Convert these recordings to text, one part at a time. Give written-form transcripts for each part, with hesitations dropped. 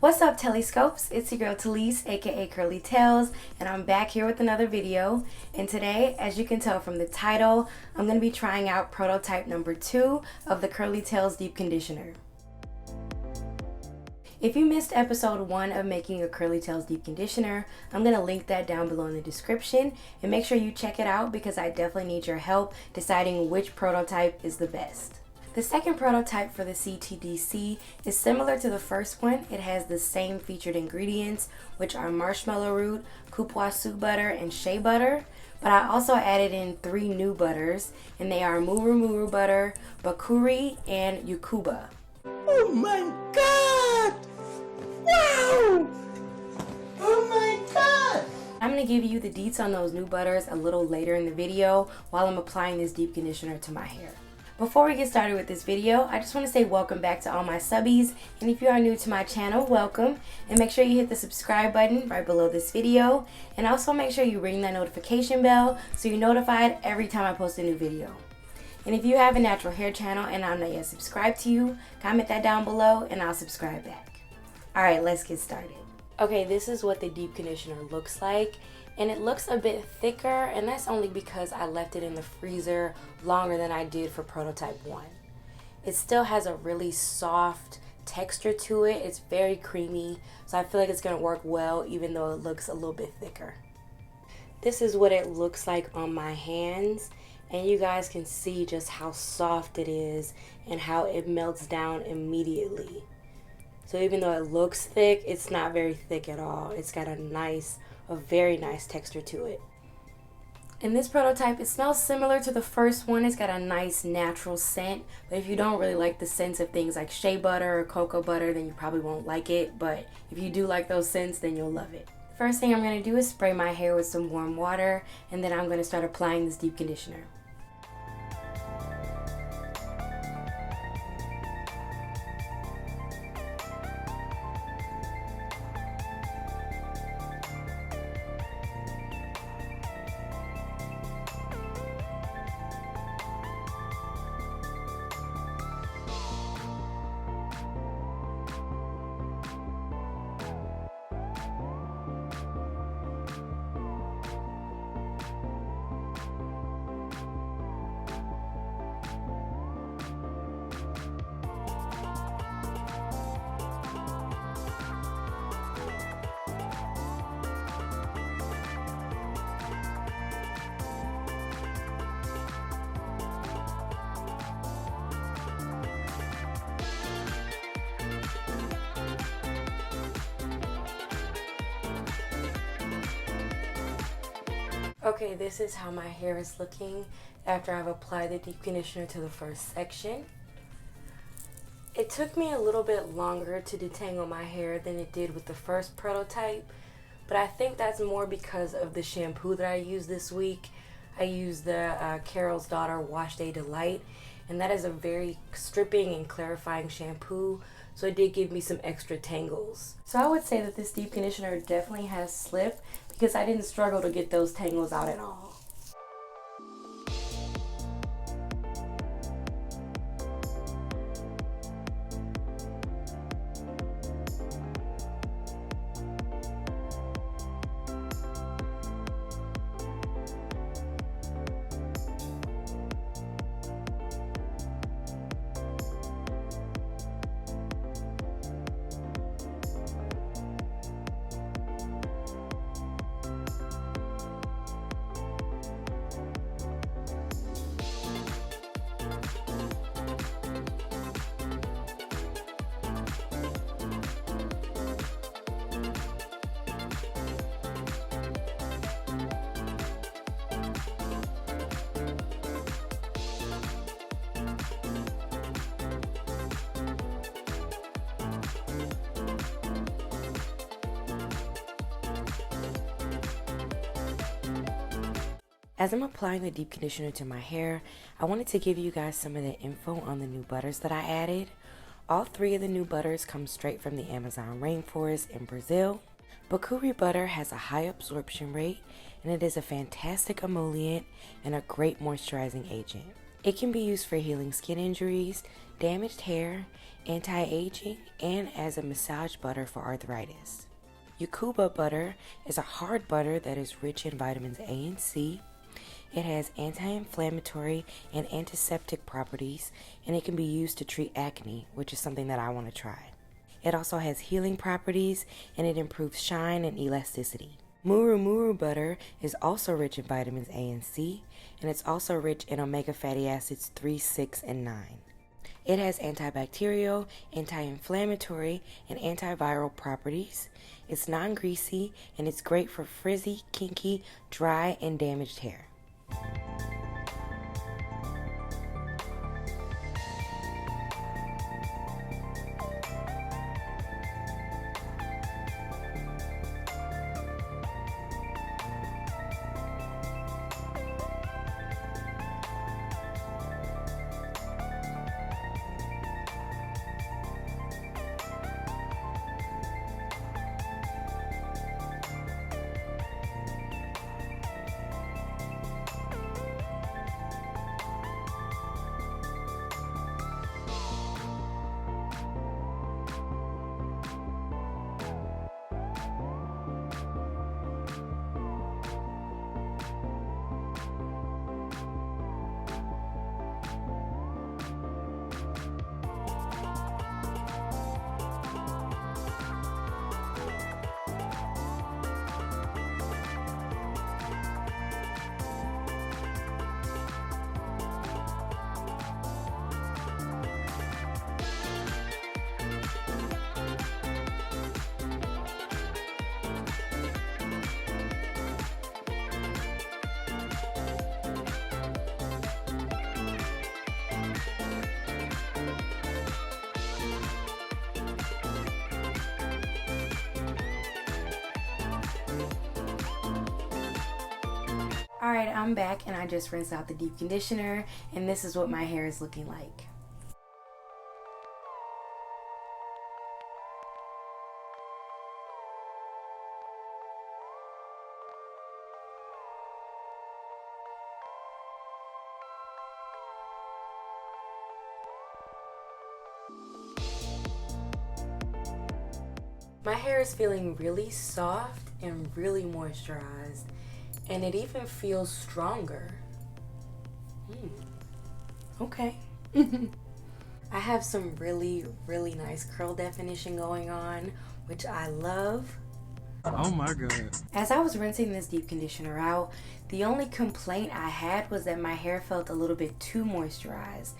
What's up, Telliscopes? It's your girl Talise, aka Curly Tails, and I'm back here with another video. And today, as you can tell from the title, I'm going to be trying out prototype number 2 of the Curly Tails Deep Conditioner. If you missed episode 1 of making a Curly Tails Deep Conditioner, I'm going to link that down below in the description, and make sure you check it out because I definitely need your help deciding which prototype is the best. The second prototype for the CTDC is similar to the first one. It has the same featured ingredients, which are marshmallow root, coupoisou butter, and shea butter. But I also added in 3 new butters, and they are muru muru butter, bakuri, and yukuba. Oh my god! Wow! Oh my god! I'm going to give you the deets on those new butters a little later in the video while I'm applying this deep conditioner to my hair. Before we get started with this video, I just want to say welcome back to all my subbies, and if you are new to my channel, welcome, and make sure you hit the subscribe button right below this video, and also make sure you ring that notification bell so you're notified every time I post a new video. And if you have a natural hair channel and I'm not yet subscribed to you, comment that down below and I'll subscribe back. Alright, let's get started. Okay, this is what the deep conditioner looks like. And it looks a bit thicker, and that's only because I left it in the freezer longer than I did for prototype 1. It still has a really soft texture to it. It's very creamy, so I feel like it's going to work well even though it looks a little bit thicker. This is what it looks like on my hands, and you guys can see just how soft it is and how it melts down immediately. So even though it looks thick, it's not very thick at all. It's got a very nice texture to it. In this prototype, it smells similar to the first one. It's got a nice natural scent, but if you don't really like the scents of things like shea butter or cocoa butter, then you probably won't like it, but if you do like those scents, then you'll love it. First thing I'm going to do is spray my hair with some warm water, and then I'm going to start applying this deep conditioner. Okay, this is how my hair is looking after I've applied the deep conditioner to the first section. It took me a little bit longer to detangle my hair than it did with the first prototype, but I think that's more because of the shampoo that I used this week. I used the Carol's Daughter Wash Day Delight, and that is a very stripping and clarifying shampoo, so it did give me some extra tangles. So I would say that this deep conditioner definitely has slip because I didn't struggle to get those tangles out at all. As I'm applying the deep conditioner to my hair, I wanted to give you guys some of the info on the new butters that I added. All 3 of the new butters come straight from the Amazon rainforest in Brazil. Bakuri butter has a high absorption rate, and it is a fantastic emollient and a great moisturizing agent. It can be used for healing skin injuries, damaged hair, anti-aging, and as a massage butter for arthritis. Yukuba butter is a hard butter that is rich in vitamins A and C. It has anti-inflammatory and antiseptic properties, and it can be used to treat acne, which is something that I want to try. It also has healing properties, and it improves shine and elasticity. Muru butter is also rich in vitamins A and C, and it's also rich in omega fatty acids 3, 6, and 9. It has antibacterial, anti-inflammatory, and antiviral properties. It's non-greasy, and it's great for frizzy, kinky, dry, and damaged hair. Alright, I'm back and I just rinsed out the deep conditioner, and this is what my hair is looking like. My hair is feeling really soft and really moisturized, and it even feels stronger. Okay. I have some really nice curl definition going on, which I love. Oh my god. As I was rinsing this deep conditioner out, the only complaint I had was that my hair felt a little bit too moisturized.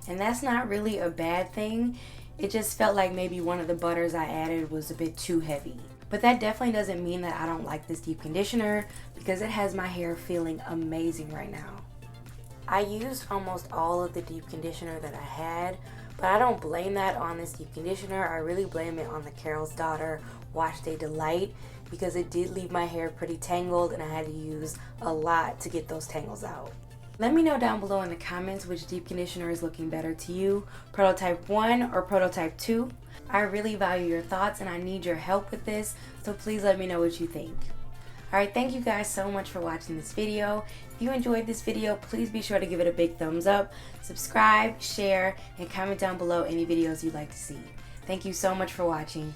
And that's not really a bad thing. It just felt like maybe one of the butters I added was a bit too heavy. But that definitely doesn't mean that I don't like this deep conditioner, because it has my hair feeling amazing right now. I used almost all of the deep conditioner that I had, but I don't blame that on this deep conditioner. I really blame it on the Carol's Daughter Wash Day Delight, because it did leave my hair pretty tangled and I had to use a lot to get those tangles out. Let me know down below in the comments which deep conditioner is looking better to you, Prototype 1 or Prototype 2. I really value your thoughts and I need your help with this, so please let me know what you think. Alright, thank you guys so much for watching this video. If you enjoyed this video, please be sure to give it a big thumbs up, subscribe, share, and comment down below any videos you'd like to see. Thank you so much for watching.